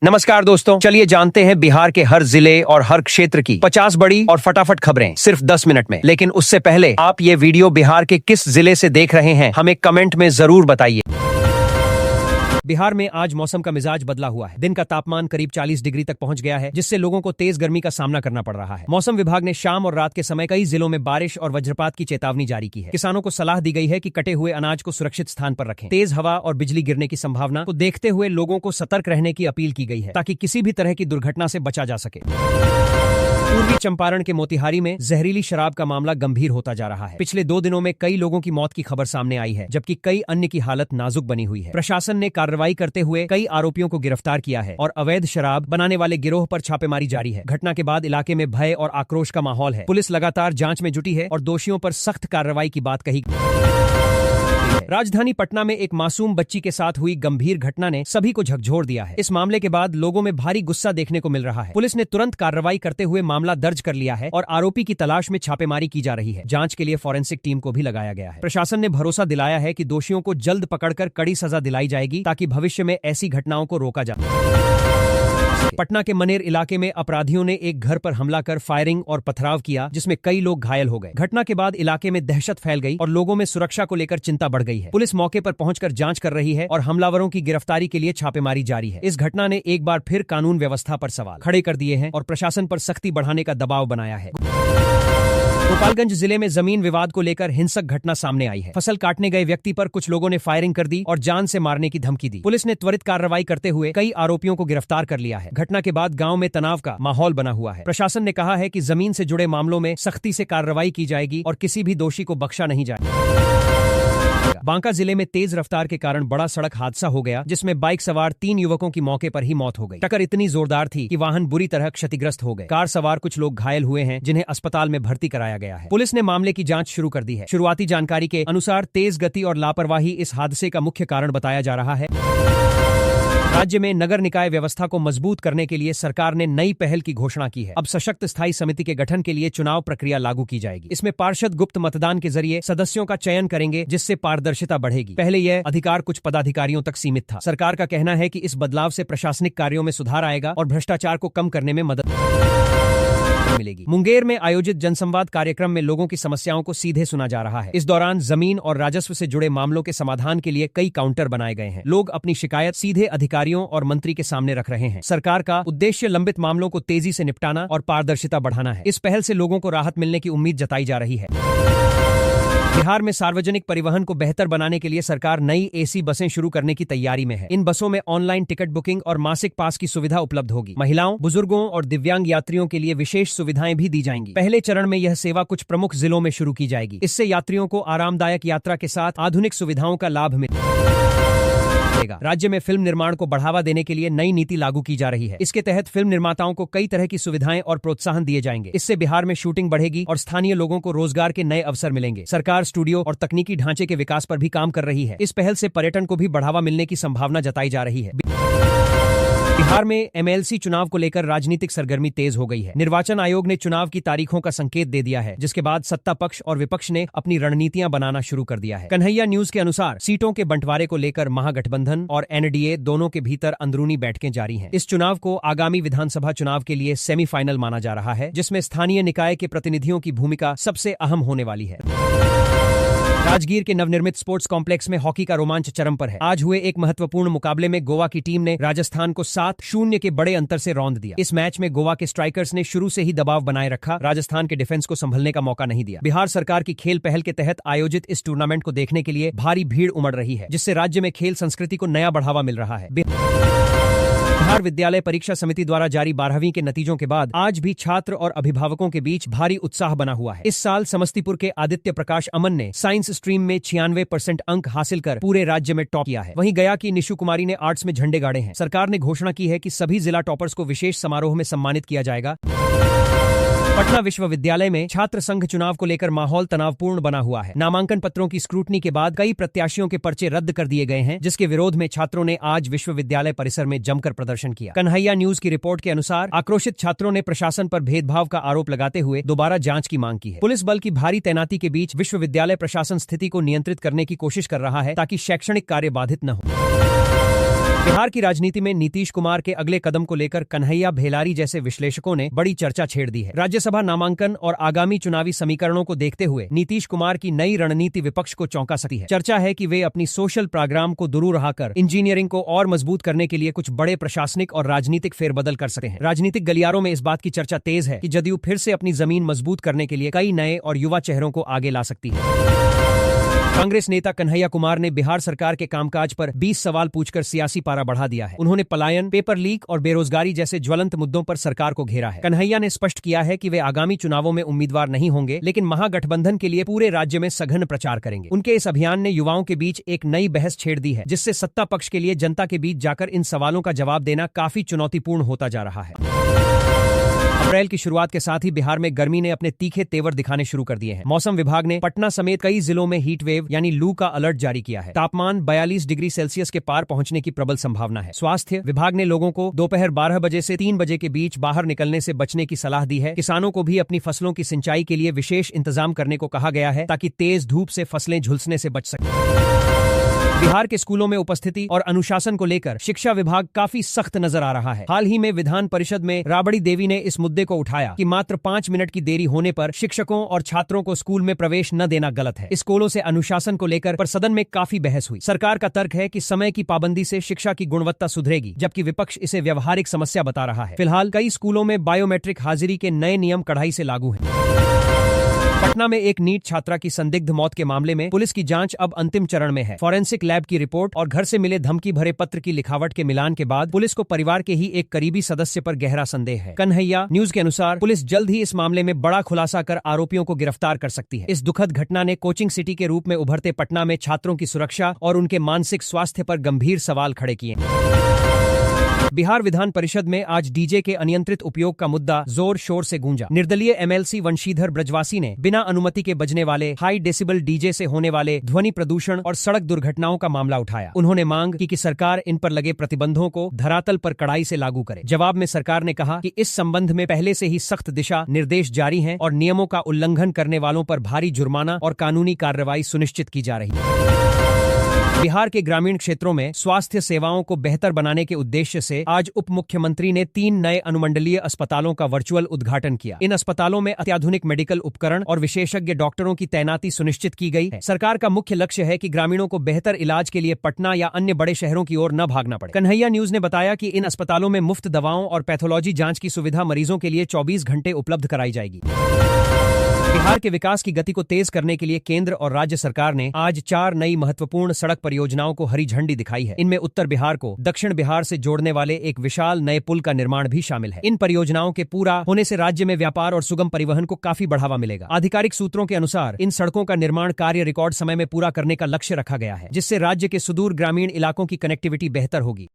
नमस्कार दोस्तों, चलिए जानते हैं बिहार के हर जिले और हर क्षेत्र की 50 बड़ी और फटाफट खबरें सिर्फ 10 मिनट में। लेकिन उससे पहले आप ये वीडियो बिहार के किस जिले से देख रहे हैं हमें कमेंट में जरूर बताइए। बिहार में आज मौसम का मिजाज बदला हुआ है। दिन का तापमान करीब 40 डिग्री तक पहुंच गया है, जिससे लोगों को तेज गर्मी का सामना करना पड़ रहा है। मौसम विभाग ने शाम और रात के समय कई जिलों में बारिश और वज्रपात की चेतावनी जारी की है। किसानों को सलाह दी गई है कि कटे हुए अनाज को सुरक्षित स्थान पर रखें। तेज हवा और बिजली गिरने की संभावना को देखते हुए लोगों को सतर्क रहने की अपील की गई है, ताकि किसी भी तरह की दुर्घटना से बचा जा सके। पूर्वी चंपारण के मोतिहारी में जहरीली शराब का मामला गंभीर होता जा रहा है। पिछले 2 दिनों में कई लोगों की मौत की खबर सामने आई है, जबकि कई अन्य की हालत नाजुक बनी हुई है। प्रशासन ने कार्रवाई करते हुए कई आरोपियों को गिरफ्तार किया है और अवैध शराब बनाने वाले गिरोह पर छापेमारी जारी है। घटना के बाद इलाके में भय और आक्रोश का माहौल है। पुलिस लगातार जांच में जुटी है और दोषियों पर सख्त कार्रवाई की बात कही। राजधानी पटना में एक मासूम बच्ची के साथ हुई गंभीर घटना ने सभी को झकझोर दिया है। इस मामले के बाद लोगों में भारी गुस्सा देखने को मिल रहा है। पुलिस ने तुरंत कार्रवाई करते हुए मामला दर्ज कर लिया है और आरोपी की तलाश में छापेमारी की जा रही है। जांच के लिए फॉरेंसिक टीम को भी लगाया गया है। प्रशासन ने भरोसा दिलाया है कि दोषियों को जल्द पकड़कर कड़ी सजा दिलाई जाएगी, ताकि भविष्य में ऐसी घटनाओं को रोका जा सके। पटना के मनेर इलाके में अपराधियों ने एक घर पर हमला कर फायरिंग और पथराव किया, जिसमें कई लोग घायल हो गए। घटना के बाद इलाके में दहशत फैल गई और लोगों में सुरक्षा को लेकर चिंता बढ़ गई है। पुलिस मौके पर पहुंचकर जांच कर रही है और हमलावरों की गिरफ्तारी के लिए छापेमारी जारी है। इस घटना ने एक बार फिर कानून व्यवस्था पर सवाल खड़े कर दिए हैं और प्रशासन पर सख्ती बढ़ाने का दबाव बनाया है। गोपालगंज जिले में जमीन विवाद को लेकर हिंसक घटना सामने आई है। फसल काटने गए व्यक्ति पर कुछ लोगों ने फायरिंग कर दी और जान से मारने की धमकी दी। पुलिस ने त्वरित कार्रवाई करते हुए कई आरोपियों को गिरफ्तार कर लिया है। घटना के बाद गांव में तनाव का माहौल बना हुआ है। प्रशासन ने कहा है कि जमीन से जुड़े मामलों में सख्ती से कार्रवाई की जाएगी और किसी भी दोषी को बख्शा नहीं जाएगा। बांका जिले में तेज रफ्तार के कारण बड़ा सड़क हादसा हो गया, जिसमें बाइक सवार 3 युवकों की मौके पर ही मौत हो गई। टक्कर इतनी जोरदार थी कि वाहन बुरी तरह क्षतिग्रस्त हो गए। कार सवार कुछ लोग घायल हुए हैं, जिन्हें अस्पताल में भर्ती कराया गया है। पुलिस ने मामले की जांच शुरू कर दी है। शुरुआती जानकारी के अनुसार तेज गति और लापरवाही इस हादसे का मुख्य कारण बताया जा रहा है। राज्य में नगर निकाय व्यवस्था को मजबूत करने के लिए सरकार ने नई पहल की घोषणा की है। अब सशक्त स्थायी समिति के गठन के लिए चुनाव प्रक्रिया लागू की जाएगी। इसमें पार्षद गुप्त मतदान के जरिए सदस्यों का चयन करेंगे, जिससे पारदर्शिता बढ़ेगी। पहले यह अधिकार कुछ पदाधिकारियों तक सीमित था। सरकार का कहना है कि इस बदलाव से प्रशासनिक कार्यों में सुधार आएगा और भ्रष्टाचार को कम करने में मदद मिलेगी। मुंगेर में आयोजित जनसंवाद कार्यक्रम में लोगों की समस्याओं को सीधे सुना जा रहा है। इस दौरान जमीन और राजस्व से जुड़े मामलों के समाधान के लिए कई काउंटर बनाए गए हैं। लोग अपनी शिकायत सीधे अधिकारियों और मंत्री के सामने रख रहे हैं। सरकार का उद्देश्य लंबित मामलों को तेजी से निपटाना और पारदर्शिता बढ़ाना है। इस पहल से लोगों को राहत मिलने की उम्मीद जताई जा रही है। बिहार में सार्वजनिक परिवहन को बेहतर बनाने के लिए सरकार नई एसी बसें शुरू करने की तैयारी में है। इन बसों में ऑनलाइन टिकट बुकिंग और मासिक पास की सुविधा उपलब्ध होगी। महिलाओं, बुजुर्गों और दिव्यांग यात्रियों के लिए विशेष सुविधाएं भी दी जाएंगी। पहले चरण में यह सेवा कुछ प्रमुख जिलों में शुरू की जाएगी। इससे यात्रियों को आरामदायक यात्रा के साथ आधुनिक सुविधाओं का लाभ मिलेगा। राज्य में फिल्म निर्माण को बढ़ावा देने के लिए नई नीति लागू की जा रही है। इसके तहत फिल्म निर्माताओं को कई तरह की सुविधाएं और प्रोत्साहन दिए जाएंगे। इससे बिहार में शूटिंग बढ़ेगी और स्थानीय लोगों को रोजगार के नए अवसर मिलेंगे। सरकार स्टूडियो और तकनीकी ढांचे के विकास पर भी काम कर रही है। इस पहल से पर्यटन को भी बढ़ावा मिलने की संभावना जताई जा रही है। बिहार में एमएलसी चुनाव को लेकर राजनीतिक सरगर्मी तेज हो गई है। निर्वाचन आयोग ने चुनाव की तारीखों का संकेत दे दिया है, जिसके बाद सत्ता पक्ष और विपक्ष ने अपनी रणनीतियां बनाना शुरू कर दिया है। कन्हैया न्यूज के अनुसार सीटों के बंटवारे को लेकर महागठबंधन और एनडीए दोनों के भीतर अंदरूनी बैठकें जारी हैं। इस चुनाव को आगामी विधानसभा चुनाव के लिए सेमीफाइनल माना जा रहा है, जिसमें स्थानीय निकाय के प्रतिनिधियों की भूमिका सबसे अहम होने वाली है। राजगीर के नवनिर्मित स्पोर्ट्स कॉम्प्लेक्स में हॉकी का रोमांच चरम पर है। आज हुए एक महत्वपूर्ण मुकाबले में गोवा की टीम ने राजस्थान को 7-0 के बड़े अंतर से रौंद दिया। इस मैच में गोवा के स्ट्राइकर्स ने शुरू से ही दबाव बनाए रखा, राजस्थान के डिफेंस को संभलने का मौका नहीं दिया। बिहार सरकार की खेल पहल के तहत आयोजित इस टूर्नामेंट को देखने के लिए भारी भीड़ उमड़ रही है, जिससे राज्य में खेल संस्कृति को नया बढ़ावा मिल रहा है। बिहार विद्यालय परीक्षा समिति द्वारा जारी 12वीं के नतीजों के बाद आज भी छात्र और अभिभावकों के बीच भारी उत्साह बना हुआ है। इस साल समस्तीपुर के आदित्य प्रकाश अमन ने साइंस स्ट्रीम में 96% अंक हासिल कर पूरे राज्य में टॉप किया है। वहीं गया की निशु कुमारी ने आर्ट्स में झंडे गाड़े हैं। सरकार ने घोषणा की है कि सभी जिला टॉपर्स को विशेष समारोह में सम्मानित किया जाएगा। पटना विश्वविद्यालय में छात्र संघ चुनाव को लेकर माहौल तनावपूर्ण बना हुआ है। नामांकन पत्रों की स्क्रूटनी के बाद कई प्रत्याशियों के पर्चे रद्द कर दिए गए हैं, जिसके विरोध में छात्रों ने आज विश्वविद्यालय परिसर में जमकर प्रदर्शन किया। कन्हैया न्यूज की रिपोर्ट के अनुसार आक्रोशित छात्रों ने प्रशासन पर भेदभाव का आरोप लगाते हुए दोबारा जांच की मांग की है। पुलिस बल की भारी तैनाती के बीच विश्वविद्यालय प्रशासन स्थिति को नियंत्रित करने की कोशिश कर रहा है, ताकि शैक्षणिक कार्य बाधित न हो। बिहार की राजनीति में नीतीश कुमार के अगले कदम को लेकर कन्हैया भेलारी जैसे विश्लेषकों ने बड़ी चर्चा छेड़ दी है। राज्यसभा नामांकन और आगामी चुनावी समीकरणों को देखते हुए नीतीश कुमार की नई रणनीति विपक्ष को चौंका सकती है। चर्चा है कि वे अपनी सोशल प्रोग्राम को दूर रहाकर इंजीनियरिंग को और मजबूत करने के लिए कुछ बड़े प्रशासनिक और राजनीतिक फेरबदल कर सकते हैं। राजनीतिक गलियारों में इस बात की चर्चा तेज है कि जदयू फिर से अपनी जमीन मजबूत करने के लिए कई नए और युवा चेहरों को आगे ला सकती है। कांग्रेस नेता कन्हैया कुमार ने बिहार सरकार के कामकाज पर 20 सवाल पूछकर सियासी पारा बढ़ा दिया है। उन्होंने पलायन, पेपर लीक और बेरोजगारी जैसे ज्वलंत मुद्दों पर सरकार को घेरा है। कन्हैया ने स्पष्ट किया है कि वे आगामी चुनावों में उम्मीदवार नहीं होंगे, लेकिन महागठबंधन के लिए पूरे राज्य में सघन प्रचार करेंगे। उनके इस अभियान ने युवाओं के बीच एक नई बहस छेड़ दी है, जिससे सत्ता पक्ष के लिए जनता के बीच जाकर इन सवालों का जवाब देना काफी चुनौतीपूर्ण होता जा रहा है। अप्रैल की शुरुआत के साथ ही बिहार में गर्मी ने अपने तीखे तेवर दिखाने शुरू कर दिए हैं। मौसम विभाग ने पटना समेत कई जिलों में हीट वेव यानी लू का अलर्ट जारी किया है। तापमान 42 डिग्री सेल्सियस के पार पहुंचने की प्रबल संभावना है। स्वास्थ्य विभाग ने लोगों को दोपहर 12 बजे से 3 बजे के बीच बाहर निकलने से बचने की सलाह दी है। किसानों को भी अपनी फसलों की सिंचाई के लिए विशेष इंतजाम करने को कहा गया है, ताकि तेज धूप से फसलें झुलसने से बच सकें। बिहार के स्कूलों में उपस्थिति और अनुशासन को लेकर शिक्षा विभाग काफी सख्त नजर आ रहा है। हाल ही में विधान परिषद में राबड़ी देवी ने इस मुद्दे को उठाया कि मात्र 5 मिनट की देरी होने पर शिक्षकों और छात्रों को स्कूल में प्रवेश न देना गलत है। स्कूलों से अनुशासन को लेकर पर सदन में काफी बहस हुई। सरकार का तर्क है कि समय की पाबंदी से शिक्षा की गुणवत्ता सुधरेगी, जबकि विपक्ष इसे व्यवहारिक समस्या बता रहा है। फिलहाल कई स्कूलों में बायोमेट्रिक हाजिरी के नए नियम कड़ाई से लागू हैं। पटना में एक नीट छात्रा की संदिग्ध मौत के मामले में पुलिस की जांच अब अंतिम चरण में है। फॉरेंसिक लैब की रिपोर्ट और घर से मिले धमकी भरे पत्र की लिखावट के मिलान के बाद पुलिस को परिवार के ही एक करीबी सदस्य पर गहरा संदेह है। कन्हैया न्यूज के अनुसार पुलिस जल्द ही इस मामले में बड़ा खुलासा कर आरोपियों को गिरफ्तार कर सकती है। इस दुखद घटना ने कोचिंग सिटी के रूप में उभरते पटना में छात्रों की सुरक्षा और उनके मानसिक स्वास्थ्य पर गंभीर सवाल खड़े किए हैं। बिहार विधान परिषद में आज डीजे के अनियंत्रित उपयोग का मुद्दा जोर शोर से गूंजा। निर्दलीय एमएलसी वंशीधर ब्रजवासी ने बिना अनुमति के बजने वाले हाई डेसिबल डीजे से होने वाले ध्वनि प्रदूषण और सड़क दुर्घटनाओं का मामला उठाया। उन्होंने मांग की कि सरकार इन पर लगे प्रतिबंधों को धरातल पर कड़ाई से लागू करे। जवाब में सरकार ने कहा कि इस संबंध में पहले से ही सख्त दिशा निर्देश जारी हैं और नियमों का उल्लंघन करने वालों पर भारी जुर्माना और कानूनी कार्रवाई सुनिश्चित की जा रही है। बिहार के ग्रामीण क्षेत्रों में स्वास्थ्य सेवाओं को बेहतर बनाने के उद्देश्य से आज उप मुख्यमंत्री ने 3 नए अनुमंडलीय अस्पतालों का वर्चुअल उद्घाटन किया। इन अस्पतालों में अत्याधुनिक मेडिकल उपकरण और विशेषज्ञ डॉक्टरों की तैनाती सुनिश्चित की गई है। सरकार का मुख्य लक्ष्य है कि ग्रामीणों को बेहतर इलाज के लिए पटना या अन्य बड़े शहरों की ओर न भागना पड़े। कन्हैया न्यूज ने बताया कि इन अस्पतालों में मुफ्त दवाओं और पैथोलॉजी जांच की सुविधा मरीजों के लिए 24 घंटे उपलब्ध कराई जाएगी। बिहार के विकास की गति को तेज करने के लिए केंद्र और राज्य सरकार ने आज 4 नई महत्वपूर्ण सड़क परियोजनाओं को हरी झंडी दिखाई है। इनमें उत्तर बिहार को दक्षिण बिहार से जोड़ने वाले एक विशाल नए पुल का निर्माण भी शामिल है। इन परियोजनाओं के पूरा होने से राज्य में व्यापार और सुगम परिवहन को काफी बढ़ावा मिलेगा। आधिकारिक सूत्रों के अनुसार इन सड़कों का निर्माण कार्य रिकॉर्ड समय में पूरा करने का लक्ष्य रखा गया है, जिससे राज्य के सुदूर ग्रामीण इलाकों की कनेक्टिविटी बेहतर होगी।